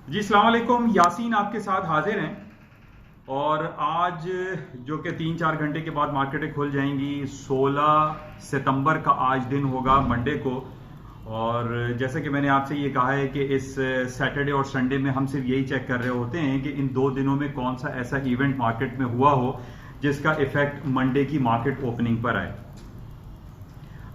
जी अस्सलाम वालेकुम। यासीन आपके साथ हाजिर हैं। और आज जो कि 3-4 घंटे के बाद मार्केटें खुल जाएंगी, 16 सितंबर का आज दिन होगा, मंडे को। और जैसे कि मैंने आपसे ये कहा है कि इस सैटरडे और संडे में हम सिर्फ यही चेक कर रहे होते हैं कि इन 2 दिनों में कौन सा ऐसा इवेंट मार्केट में हुआ हो जिसका इफेक्ट मंडे की मार्केट ओपनिंग पर आए।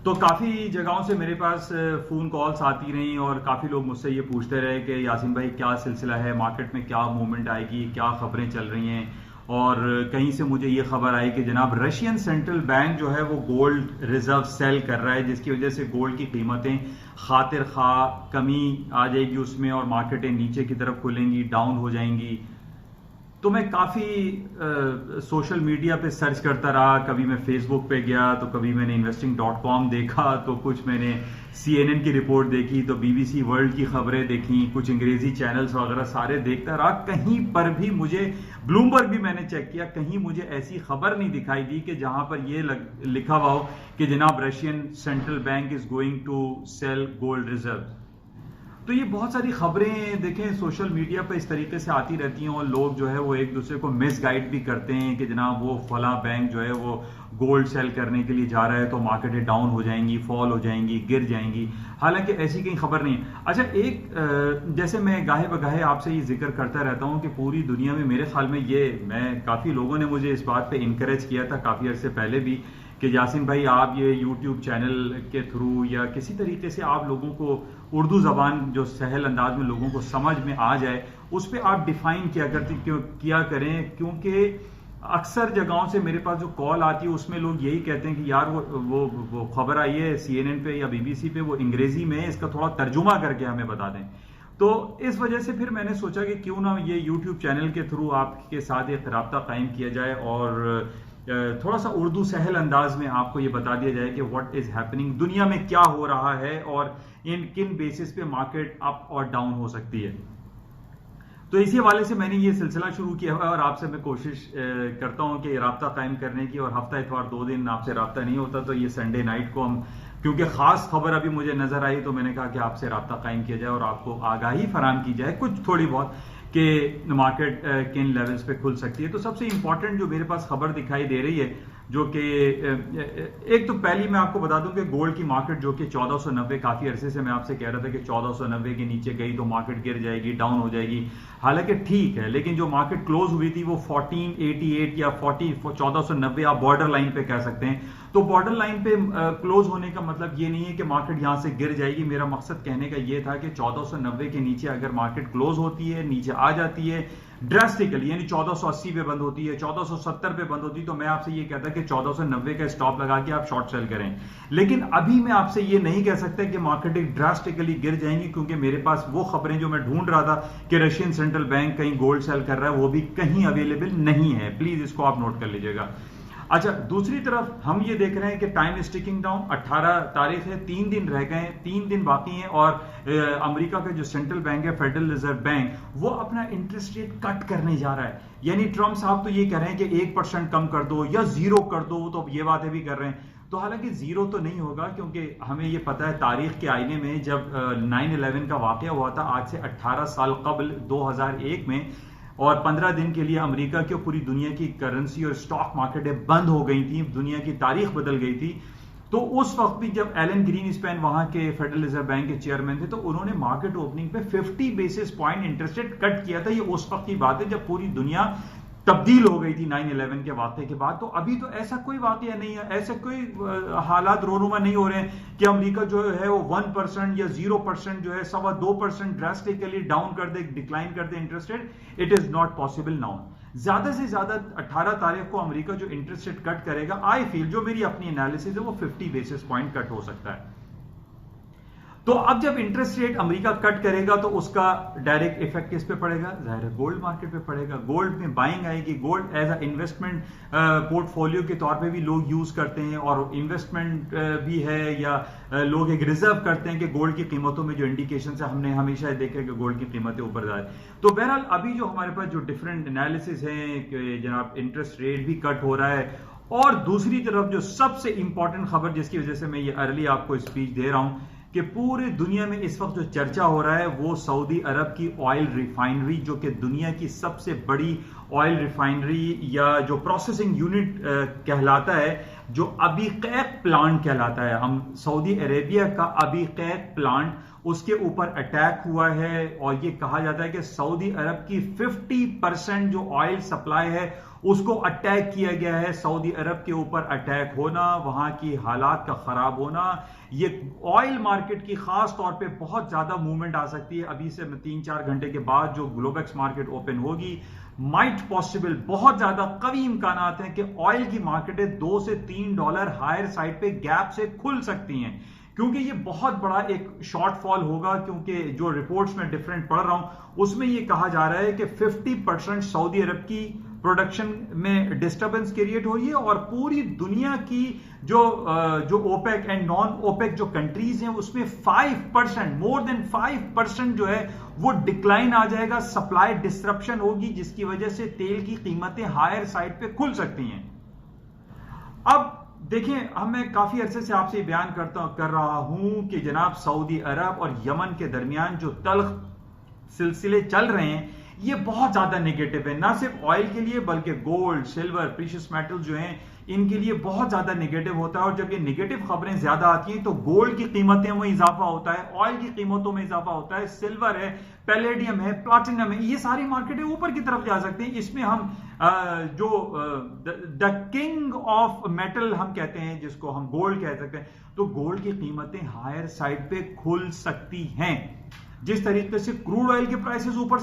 तो काफ़ी जगहों से मेरे पास फ़ोन कॉल्स आती रहीं और काफ़ी लोग मुझसे ये पूछते रहे कि यासीन भाई क्या सिलसिला है, मार्केट में क्या मूवमेंट आएगी, क्या खबरें चल रही हैं। और कहीं से मुझे ये खबर आई कि जनाब रशियन सेंट्रल बैंक जो है वो गोल्ड रिजर्व सेल कर रहा है, जिसकी वजह से गोल्ड की कीमतें खातिर खा कमी आ जाएगी उसमें और मार्केटें नीचे की तरफ खुलेंगी, डाउन हो जाएंगी। तो मैं काफ़ी सोशल मीडिया पे सर्च करता रहा, कभी मैं फेसबुक पे गया तो कभी मैंने investing.com देखा, तो कुछ मैंने CNN की रिपोर्ट देखी, तो BBC वर्ल्ड की खबरें देखी, कुछ अंग्रेजी चैनल्स वगैरह सारे देखता रहा। कहीं पर भी मुझे, ब्लूमबर्ग भी मैंने चेक किया, कहीं मुझे ऐसी खबर नहीं दिखाई दी कि जहां पर यह लिखा हुआ हो कि जनाब Russian central bank is going to sell gold reserve. तो ये बहुत सारी खबरें देखें सोशल मीडिया पर इस तरीके से आती रहती हैं और लोग जो है वो एक दूसरे को मिस गाइड भी करते हैं कि जनाब वो फला बैंक जो है वो गोल्ड सेल करने के लिए जा रहा है तो मार्केटें डाउन हो जाएंगी, फॉल हो जाएंगी, गिर जाएंगी। हालांकि ऐसी कहीं खबर नहीं है। अच्छा, जैसे मैं गाहे बगाहे आपसे ये जिक्र करता रहता हूँ कि पूरी दुनिया में मेरे ख्याल में मैं काफ़ी लोगों ने मुझे इस बात पे इनकरेज किया था काफ़ी अर्से पहले भी कि यासीन भाई आप ये यूट्यूब चैनल के थ्रू या किसी तरीके से आप लोगों को उर्दू ज़बान जो सहल अंदाज में लोगों को समझ में आ जाए उस पर आप डिफाइन किया करें, क्योंकि अक्सर जगहों से मेरे पास जो कॉल आती है उसमें लोग यही कहते हैं कि यार वो खबर आई है CNN पे या BBC पे, वो अंग्रेजी में है, इसका थोड़ा तर्जुमा करके हमें बता दें। तो इस वजह से फिर मैंने सोचा कि क्यों ना ये यूट्यूब चैनल के थ्रू आपके साथ एक राब्ता कायम किया जाए और थोड़ा सा उर्दू सहल अंदाज में आपको ये बता दिया जाए कि व्हाट इज हैपनिंग, दुनिया में क्या हो रहा है और इन किन बेसिस पे मार्केट अप और डाउन हो सकती है। तो इसी हवाले से मैंने ये सिलसिला शुरू किया है और आपसे मैं कोशिश करता हूं कि राब्ता कायम करने की, और हफ्ता इतवार 2 दिन आपसे राब्ता नहीं होता तो ये संडे नाइट को हम, क्योंकि खास खबर अभी मुझे नजर आई तो मैंने कहा कि आपसे राब्ता कायम किया जाए और आपको आगाही फराम की जाए कुछ थोड़ी बहुत कि मार्केट किन लेवल्स पे खुल सकती है। तो सबसे इंपॉर्टेंट जो मेरे पास खबर दिखाई दे रही है जो कि एक तो पहली मैं आपको बता दूं कि गोल्ड की मार्केट जो कि 1490, काफी अरसे से मैं आपसे कह रहा था कि 1490 के नीचे गई तो मार्केट गिर जाएगी, डाउन हो जाएगी। हालांकि ठीक है, लेकिन जो मार्केट क्लोज हुई थी वो 1488 या 1490 आप बॉर्डर लाइन पे कह सकते हैं। तो बॉर्डर लाइन पे क्लोज होने का मतलब ये नहीं है कि मार्केट यहां से गिर जाएगी। मेरा मकसद कहने का ये था कि 1490 के नीचे अगर मार्केट क्लोज होती है, नीचे आ जाती है ड्रेस्टिकली, यानी 1480 पे बंद होती है, 1470 पे बंद होती है, तो मैं आपसे ये कहता कि 1490 का स्टॉप लगा के आप शॉर्ट सेल करें। लेकिन अभी मैं आपसे ये नहीं कह सकता कि मार्केट ड्रास्टिकली गिर जाएंगी, क्योंकि मेरे पास वो खबरें जो मैं ढूंढ रहा था कि रशियन सेंट्रल बैंक कहीं गोल्ड सेल कर रहा है वो भी कहीं अवेलेबल नहीं है। प्लीज इसको आप नोट कर लीजिएगा। अच्छा, दूसरी तरफ हम ये देख रहे हैं कि टाइम इज टिकिंग डाउन। 18 तारीख है, 3 दिन रह गए, 3 दिन बाकी हैं और अमेरिका का जो सेंट्रल बैंक है, फेडरल रिजर्व बैंक, वो अपना इंटरेस्ट रेट कट करने जा रहा है। यानी ट्रंप साहब तो ये कह रहे हैं कि 1% कम कर दो या 0 कर दो, तो अब ये बातें भी कर रहे हैं। तो हालांकि 0 तो नहीं होगा, क्योंकि हमें ये पता है तारीख के आईने में जब 9/11 का वाकया हुआ था आज से 18 साल कबल 2001 में, और 15 दिन के लिए अमेरिका की और पूरी दुनिया की करेंसी और स्टॉक मार्केटें बंद हो गई थी, दुनिया की तारीख बदल गई थी। तो उस वक्त भी जब एलन ग्रीनस्पैन वहां के फेडरल रिजर्व बैंक के चेयरमैन थे तो उन्होंने मार्केट ओपनिंग पे 50 basis point interest rate cut किया था। ये उस वक्त की बात है जब पूरी दुनिया तब्दील हो गई थी 9/11 के वाकये के बाद। तो अभी तो ऐसा कोई वाकया नहीं है, ऐसे कोई हालात रोनुमा नहीं हो रहे हैं कि अमेरिका जो है वो 1% या 0% जो है 2.25% ड्रास्टिकली डाउन कर दे, डिक्लाइन कर दे interest rate. It is not possible now. ज्यादा से ज्यादा 18 तारीख को अमेरिका जो इंटरेस्ट रेट कट करेगा, आई फील, जो मेरी अपनी एनालिसिस है, वो 50 बेसिस पॉइंट कट हो सकता है। तो अब जब इंटरेस्ट रेट अमेरिका कट करेगा तो उसका डायरेक्ट इफेक्ट किस पे पड़ेगा? जाहिर है गोल्ड मार्केट पे पड़ेगा। गोल्ड में बाइंग आएगी। Gold as a investment portfolio के तौर पे भी लोग यूज करते हैं और इन्वेस्टमेंट भी है, या लोग एक रिजर्व करते हैं कि गोल्ड की कीमतों में जो इंडिकेशन है, हमने हमेशा देखा कि गोल्ड की कीमतें ऊपर जाए। तो बहरहाल अभी जो हमारे पास जो डिफरेंट एनालिसिस है कि जनाब इंटरेस्ट रेट भी कट हो रहा है, और दूसरी तरफ जो सबसे इंपॉर्टेंट खबर जिसकी वजह से मैं ये अर्ली आपको स्पीच दे रहा हूं कि पूरी दुनिया में इस वक्त जो चर्चा हो रहा है वो सऊदी अरब की ऑयल रिफाइनरी, जो कि दुनिया की सबसे बड़ी ऑयल रिफाइनरी या जो प्रोसेसिंग यूनिट कहलाता है, जो अबीकैक प्लांट कहलाता है। हम सऊदी अरेबिया का अबीकैक प्लांट, उसके ऊपर अटैक हुआ है और ये कहा जाता है कि सऊदी अरब की 50% जो ऑयल सप्लाई है उसको अटैक किया गया है। सऊदी अरब के ऊपर अटैक होना, वहां की हालात का खराब होना, ये ऑयल मार्केट की खास तौर पे बहुत ज्यादा मूवमेंट आ सकती है। अभी से 3-4 घंटे के बाद जो ग्लोबेक्स मार्केट ओपन होगी, माइट पॉसिबल, बहुत ज्यादा कवी इम्कानात हैं कि ऑयल की मार्केटें $2 से $3 हायर साइड पे गैप से खुल सकती हैं, क्योंकि ये बहुत बड़ा एक शॉर्टफॉल होगा। क्योंकि जो रिपोर्ट्स में डिफरेंट पढ़ रहा हूं उसमें ये कहा जा रहा है कि 50% सऊदी अरब की प्रोडक्शन में डिस्टर्बेंस क्रिएट हो रही है और पूरी दुनिया की जो ओपेक एंड नॉन ओपेक जो कंट्रीज हैं उसमें 5%, मोर देन 5% जो है वो डिक्लाइन आ जाएगा, सप्लाई डिस्ट्रप्शन होगी, जिसकी वजह से तेल की कीमतें हायर साइड पे खुल सकती हैं। अब देखिए, मैं काफी अरसे से आपसे बयान कर रहा हूं कि जनाब सऊदी अरब और यमन के दरमियान जो तल्ख सिलसिले चल रहे हैं ये बहुत ज्यादा नेगेटिव है, ना सिर्फ ऑयल के लिए बल्कि गोल्ड, सिल्वर, प्रीशियस मेटल जो हैं इनके लिए बहुत ज्यादा नेगेटिव होता है। और जब ये नेगेटिव खबरें ज्यादा आती हैं तो गोल्ड की कीमतें में इजाफा होता है, ऑयल की कीमतों में इजाफा होता है, सिल्वर है, पैलेडियम है, प्लैटिनम है, ये सारी मार्केटें ऊपर की तरफ जा सकती हैं। इसमें हम जो द किंग ऑफ मेटल हम कहते हैं, जिसको हम गोल्ड कह सकते हैं, तो गोल्ड की कीमतें हायर साइड पे खुल सकती हैं। जिस तरीके से क्रूड ऑयल के प्राइसेस ऊपर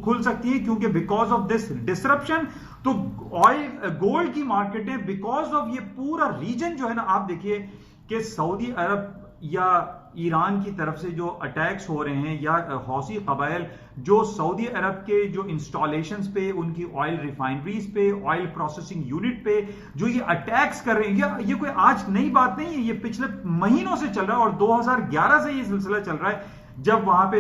खुल सकती है, क्योंकि बिकॉज ऑफ दिस डिसरप्शन, तो ऑयल गोल्ड की मार्केटें बिकॉज ऑफ ये पूरा रीजन जो है ना, आप देखिए कि सऊदी अरब या ईरान की तरफ से जो अटैक्स हो रहे हैं या हौसी कबाइल जो सऊदी अरब के जो इंस्टॉलेशंस पे, उनकी ऑयल रिफाइनरीज पे, ऑयल प्रोसेसिंग यूनिट पे जो ये अटैक्स कर रहे हैं, ये कोई आज नई बात नहीं है, ये पिछले महीनों से चल रहा है और 2011 से ये सिलसिला चल रहा है। जब वहां पे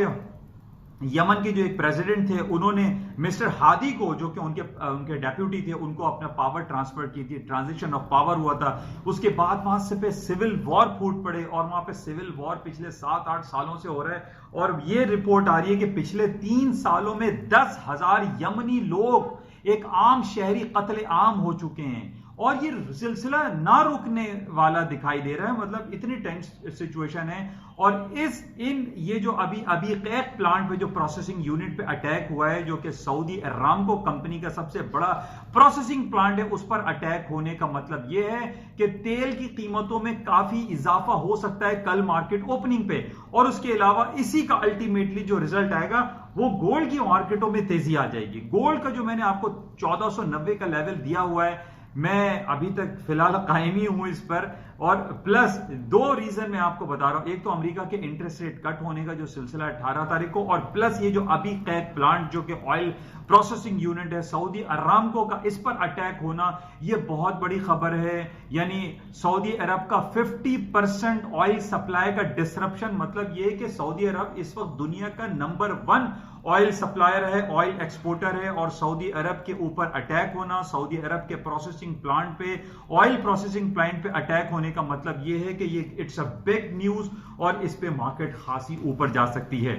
यमन के जो एक प्रेसिडेंट थे, उन्होंने मिस्टर हादी को, जो कि उनके डेप्यूटी थे, उनको अपना पावर ट्रांसफर की थी, ट्रांजिशन ऑफ पावर हुआ था। उसके बाद वहां से पे सिविल वॉर फूट पड़े और वहां पे सिविल वॉर पिछले 7-8 सालों से हो रहा है। और ये रिपोर्ट आ रही है कि पिछले 3 सालों में 10,000 यमनी लोग एक आम शहरी कत्ले आम हो चुके हैं और ये सिलसिला ना रुकने वाला दिखाई दे रहा है। मतलब इतनी टेंस सिचुएशन है। और ये जो अभी कैक प्लांट पे जो प्रोसेसिंग यूनिट पे अटैक हुआ है, जो कि सऊदी अरामको कंपनी का सबसे बड़ा प्रोसेसिंग प्लांट है, उस पर अटैक होने का मतलब यह है कि तेल की कीमतों में काफी इजाफा हो सकता है कल मार्केट ओपनिंग पे। और उसके अलावा इसी का अल्टीमेटली जो रिजल्ट आएगा वो गोल्ड की मार्केटों में तेजी आ जाएगी। गोल्ड का जो मैंने आपको 1490 का लेवल दिया हुआ है, मैं अभी तक फिलहाल कायम ही हूं इस पर। और प्लस 2 रीजन मैं आपको बता रहा हूं, एक तो अमेरिका के इंटरेस्ट रेट कट होने का जो सिलसिला 18 तारीख को, और प्लस ये जो अभी कैक प्लांट जो कि ऑयल प्रोसेसिंग यूनिट है सऊदी अरामको का, इस पर अटैक होना ये बहुत बड़ी खबर है। यानी सऊदी अरब का 50% ऑयल सप्लाई का डिसरप्शन, मतलब ये कि सऊदी अरब इस वक्त दुनिया का नंबर 1 ऑयल सप्लायर है, ऑयल एक्सपोर्टर है, और सऊदी अरब के ऊपर अटैक होना, सऊदी अरब के प्रोसेसिंग प्लांट पे, ऑयल प्रोसेसिंग प्लांट पे अटैक होने का मतलब यह है कि ये इट्स अ बिग न्यूज और इस पे मार्केट खासी ऊपर जा सकती है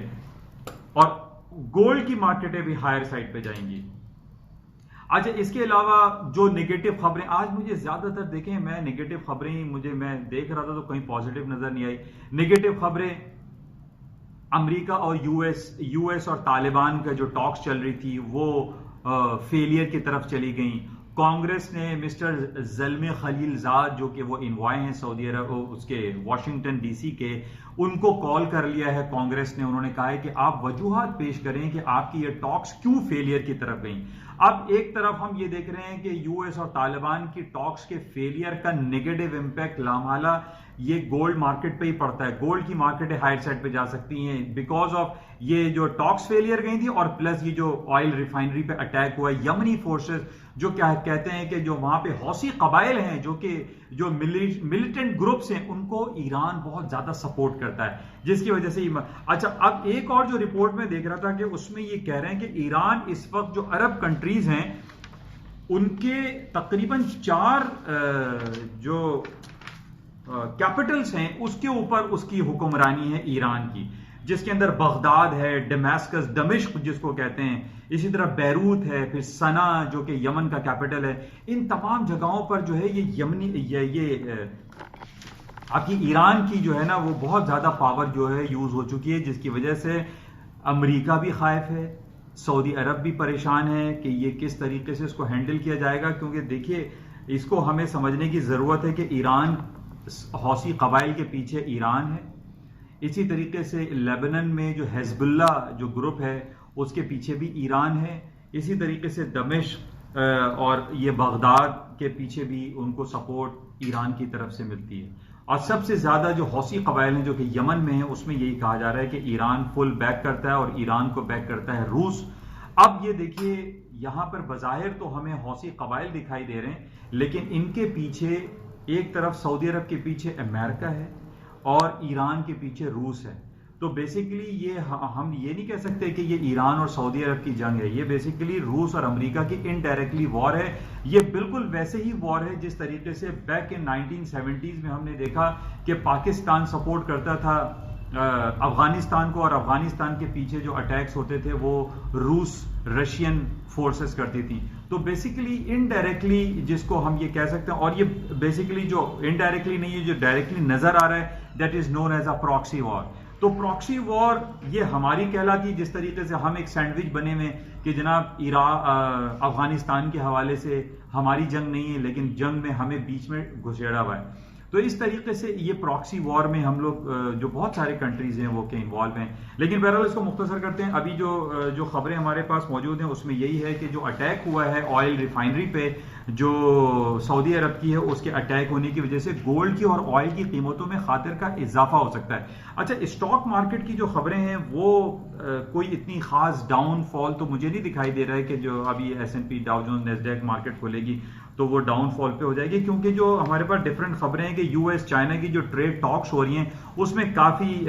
और गोल्ड की मार्केटें भी हायर साइड पे जाएंगी। अच्छा, इसके अलावा जो नेगेटिव खबरें आज मुझे ज्यादातर देखें, मैं नेगेटिव खबरें मैं देख रहा था तो कहीं पॉजिटिव नजर नहीं आई। नेगेटिव खबरें अमेरिका और यूएस और तालिबान का जो टॉक्स चल रही थी वो फेलियर की तरफ चली गई। कांग्रेस ने मिस्टर ज़ल्मे खलीलजाद, जो कि वो इन्वॉय हैं सऊदी अरब उसके वाशिंगटन डीसी के, उनको कॉल कर लिया है कांग्रेस ने। उन्होंने कहा है कि आप वजूहात पेश करें कि आपकी ये टॉक्स क्यों फेलियर की तरफ गई। अब एक तरफ हम ये देख रहे हैं कि यूएस और तालिबान की टॉक्स के फेलियर का नेगेटिव इंपैक्ट लामाला ये गोल्ड मार्केट पे ही पड़ता है। गोल्ड की मार्केटें हायर साइड पे जा सकती हैं बिकॉज ऑफ ये जो टॉक्स फेलियर गई थी और प्लस ये जो ऑयल रिफाइनरी पे अटैक हुआ है। यमनी फोर्सेस जो क्या कहते हैं कि जो वहां पे हौसी कबाइल हैं, जो मिलिटेंट ग्रुप्स हैं, उनको ईरान बहुत ज्यादा सपोर्ट करता है, जिसकी वजह से अच्छा, अब एक और जो रिपोर्ट में देख रहा था कि उसमें ये कह रहे हैं कि ईरान इस वक्त जो अरब कंट्रीज हैं उनके तकरीबन 4 जो कैपिटल्स हैं उसके ऊपर उसकी हुक्मरानी है ईरान की, जिसके अंदर बगदाद है, दमिश्क, दमिश्क जिसको कहते हैं, इसी तरह बैरूत है, फिर सना जो कि यमन का कैपिटल है। इन तमाम जगहों पर जो है ये आपकी ईरान की जो है ना वो बहुत ज्यादा पावर जो है यूज हो चुकी है, जिसकी वजह से अमेरिका भी खाइफ है, सऊदी अरब भी परेशान है कि ये किस तरीके से इसको हैंडल किया जाएगा। क्योंकि देखिए इसको हमें समझने की जरूरत है कि ईरान, हौसी कबाइल के पीछे ईरान है, इसी तरीके से लेबनान में जो हिजबुल्ला जो ग्रुप है उसके पीछे भी ईरान है, इसी तरीके से दमिश्क और ये बगदाद के पीछे भी उनको सपोर्ट ईरान की तरफ से मिलती है। और सबसे ज्यादा जो हौसी कबाइल हैं जो कि यमन में है उसमें यही कहा जा रहा है कि ईरान फुल बैक करता है और ईरान को बैक करता है रूस। अब ये देखिए यहां पर बज़ाहिर तो हमें हौसी कबाइल दिखाई दे रहे हैं, लेकिन इनके पीछे एक तरफ सऊदी अरब के पीछे अमेरिका है और ईरान के पीछे रूस है। तो बेसिकली ये हम ये नहीं कह सकते कि ये ईरान और सऊदी अरब की जंग है, ये बेसिकली रूस और अमेरिका की इनडायरेक्टली वॉर है। ये बिल्कुल वैसे ही वॉर है जिस तरीके से बैक इन 1970s में हमने देखा कि पाकिस्तान सपोर्ट करता था अफगानिस्तान को, और अफगानिस्तान के पीछे जो अटैक्स होते थे वो रूस रशियन फोर्सेस करती थी। तो बेसिकली इनडायरेक्टली जिसको हम ये कह सकते हैं, और ये बेसिकली जो इनडायरेक्टली नहीं है, जो डायरेक्टली नजर आ रहा है, that is known as a proxy war. तो प्रॉक्सी वॉर ये हमारी कहलाती, जिस तरीके से हम एक सैंडविच बने हुए कि जनाब अफगानिस्तान के हवाले से हमारी जंग नहीं है, लेकिन जंग में हमें बीच में घुसेड़ा हुआ है। तो इस तरीके से ये प्रॉक्सी वॉर में हम लोग जो बहुत सारे कंट्रीज हैं वो के इन्वॉल्व हैं। लेकिन बहरहाल इसको मुख्तसर करते हैं। अभी जो खबरें हमारे पास मौजूद हैं उसमें यही है कि जो अटैक हुआ है ऑयल रिफाइनरी पे जो सऊदी अरब की है, उसके अटैक होने की वजह से गोल्ड की और ऑयल की कीमतों में खातिर का इजाफा हो सकता है। अच्छा, स्टॉक मार्केट की जो खबरें हैं वो कोई इतनी खास डाउनफॉल तो मुझे नहीं दिखाई दे रहा है कि जो अभी S&P, Dow Jones, Nasdaq market खोलेगी तो वो डाउनफॉल पे हो जाएगी, क्योंकि जो हमारे पास डिफरेंट खबरें हैं कि यूएस चाइना की जो ट्रेड टॉक्स हो रही हैं उसमें काफी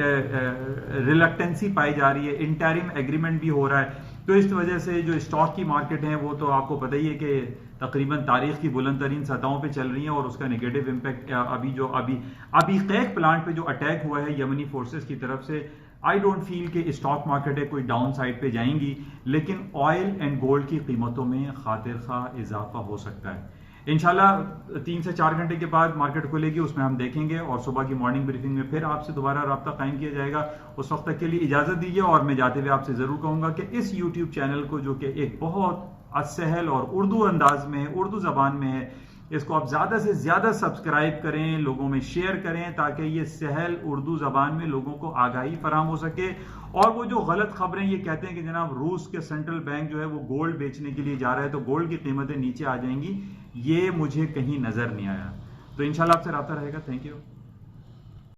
रिलक्टेंसी पाई जा रही है, इंटरिम एग्रीमेंट भी हो रहा है। तो इस वजह से जो स्टॉक की मार्केट है वो तो आपको पता ही है कि तकरीबन तारीख की बुलंद तरीन सतहों पे चल रही है, और उसका नेगेटिव इम्पैक्ट अभी कैक प्लांट पे जो अटैक हुआ है यमनी फोर्सेस की तरफ से, आई डोंट फील कि स्टॉक मार्केट है कोई डाउन साइड पे जाएंगी, लेकिन ऑयल एंड गोल्ड की कीमतों में खातिर खा इजाफा हो सकता है। इंशाल्लाह 3 से 4 घंटे के बाद मार्केट खुलेगी, उसमें हम देखेंगे और सुबह की मॉर्निंग ब्रीफिंग में फिर आपसे दोबारा राब्ता कायम किया जाएगा। उस वक्त तक के लिए इजाजत दीजिए, और मैं जाते हुए आपसे जरूर कहूंगा कि इस यूट्यूब चैनल को जो कि एक बहुत असहल और उर्दू अंदाज में है, उर्दू जबान में है, इसको आप ज्यादा से ज्यादा सब्सक्राइब करें, लोगों में शेयर करें, ताकि ये सहल उर्दू जबान में लोगों को आगाही फराम हो सके। और वो जो गलत खबरें ये कहते हैं कि जनाब रूस के सेंट्रल बैंक जो है वो गोल्ड बेचने के लिए जा रहा है तो गोल्ड की कीमतें नीचे आ जाएंगी, ये मुझे कहीं नजर नहीं आया। तो इंशाल्लाह आपसे राब्ता रहेगा। Thank you.